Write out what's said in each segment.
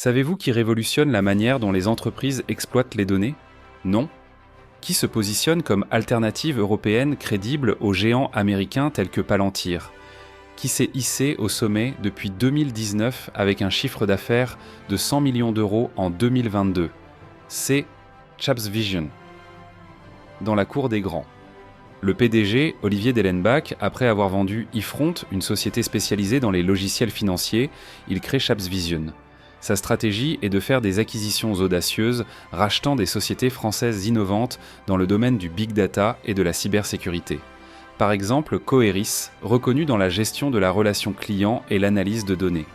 Savez-vous qui révolutionne la manière dont les entreprises exploitent les données? Non? Qui se positionne comme alternative européenne crédible aux géants américains tels que Palantir? Qui s'est hissé au sommet depuis 2019 avec un chiffre d'affaires de 100 millions d'euros en 2022? C'est ChapsVision, dans la cour des grands. Le PDG, Olivier Dellenbach, après avoir vendu eFront, une société spécialisée dans les logiciels financiers, il crée ChapsVision. Sa stratégie est de faire des acquisitions audacieuses, rachetant des sociétés françaises innovantes dans le domaine du big data et de la cybersécurité. Par exemple, Coeris, reconnu dans la gestion de la relation client et l'analyse de données.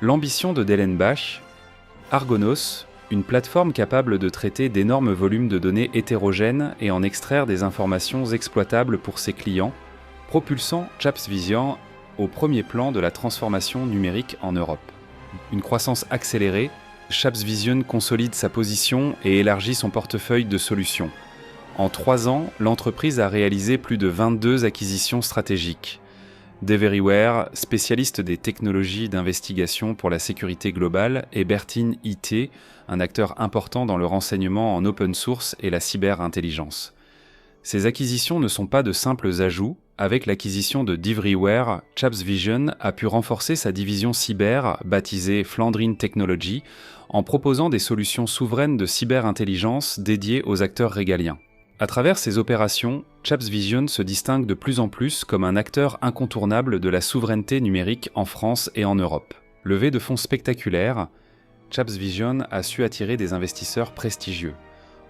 L'ambition de Dellenbach, Argonos, une plateforme capable de traiter d'énormes volumes de données hétérogènes et en extraire des informations exploitables pour ses clients, propulsant ChapsVision au premier plan de la transformation numérique en Europe. Une croissance accélérée, ChapsVision consolide sa position et élargit son portefeuille de solutions. En 3 ans, l'entreprise a réalisé plus de 22 acquisitions stratégiques. Deveryware, spécialiste des technologies d'investigation pour la sécurité globale, et Bertin IT, un acteur important dans le renseignement en open source et la cyberintelligence. Ces acquisitions ne sont pas de simples ajouts. Avec l'acquisition de Deveryware, ChapsVision a pu renforcer sa division cyber, baptisée Flandrine Technology, en proposant des solutions souveraines de cyberintelligence dédiées aux acteurs régaliens. À travers ces opérations, ChapsVision se distingue de plus en plus comme un acteur incontournable de la souveraineté numérique en France et en Europe. Levée de fonds spectaculaire, ChapsVision a su attirer des investisseurs prestigieux.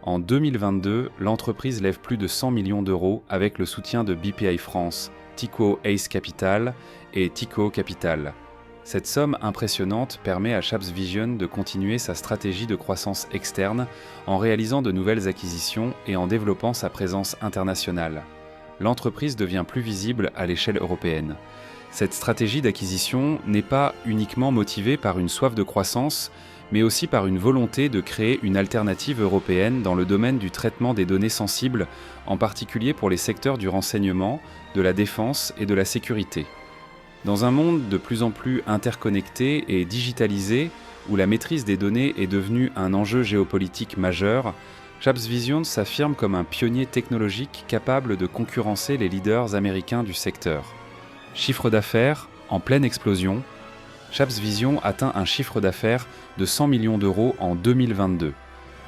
En 2022, l'entreprise lève plus de 100 millions d'euros avec le soutien de BPI France, Tikehau Ace Capital et Tikehau Capital. Cette somme impressionnante permet à ChapsVision de continuer sa stratégie de croissance externe en réalisant de nouvelles acquisitions et en développant sa présence internationale. L'entreprise devient plus visible à l'échelle européenne. Cette stratégie d'acquisition n'est pas uniquement motivée par une soif de croissance, mais aussi par une volonté de créer une alternative européenne dans le domaine du traitement des données sensibles, en particulier pour les secteurs du renseignement, de la défense et de la sécurité. Dans un monde de plus en plus interconnecté et digitalisé, où la maîtrise des données est devenue un enjeu géopolitique majeur, ChapsVision s'affirme comme un pionnier technologique capable de concurrencer les leaders américains du secteur. Chiffre d'affaires en pleine explosion, ChapsVision atteint un chiffre d'affaires de 100 millions d'euros en 2022.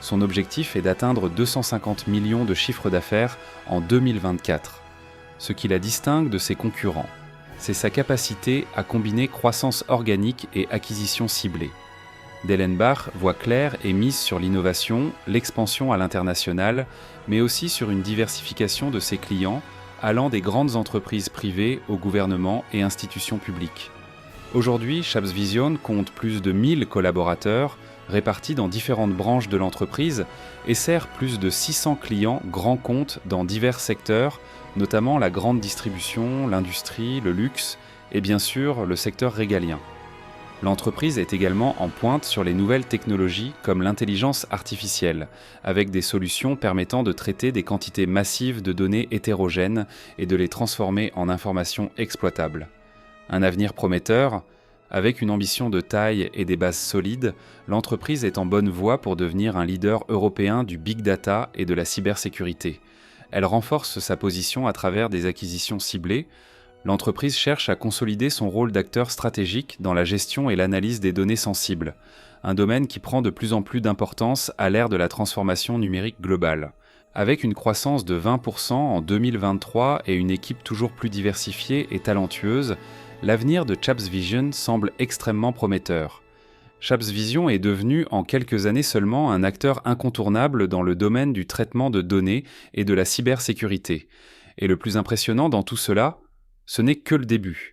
Son objectif est d'atteindre 250 millions de chiffre d'affaires en 2024, ce qui la distingue de ses concurrents. C'est sa capacité à combiner croissance organique et acquisition ciblée. Dellenbach voit clair et mise sur l'innovation, l'expansion à l'international, mais aussi sur une diversification de ses clients, allant des grandes entreprises privées au gouvernement et institutions publiques. Aujourd'hui, ChapsVision compte plus de 1000 collaborateurs répartis dans différentes branches de l'entreprise et sert plus de 600 clients grands comptes dans divers secteurs, notamment la grande distribution, l'industrie, le luxe et bien sûr le secteur régalien. L'entreprise est également en pointe sur les nouvelles technologies comme l'intelligence artificielle, avec des solutions permettant de traiter des quantités massives de données hétérogènes et de les transformer en informations exploitables. Un avenir prometteur, avec une ambition de taille et des bases solides, l'entreprise est en bonne voie pour devenir un leader européen du big data et de la cybersécurité. Elle renforce sa position à travers des acquisitions ciblées. L'entreprise cherche à consolider son rôle d'acteur stratégique dans la gestion et l'analyse des données sensibles, un domaine qui prend de plus en plus d'importance à l'ère de la transformation numérique globale. Avec une croissance de 20% en 2023 et une équipe toujours plus diversifiée et talentueuse, l'avenir de ChapsVision semble extrêmement prometteur. ChapsVision est devenu en quelques années seulement un acteur incontournable dans le domaine du traitement de données et de la cybersécurité. Et le plus impressionnant dans tout cela, ce n'est que le début.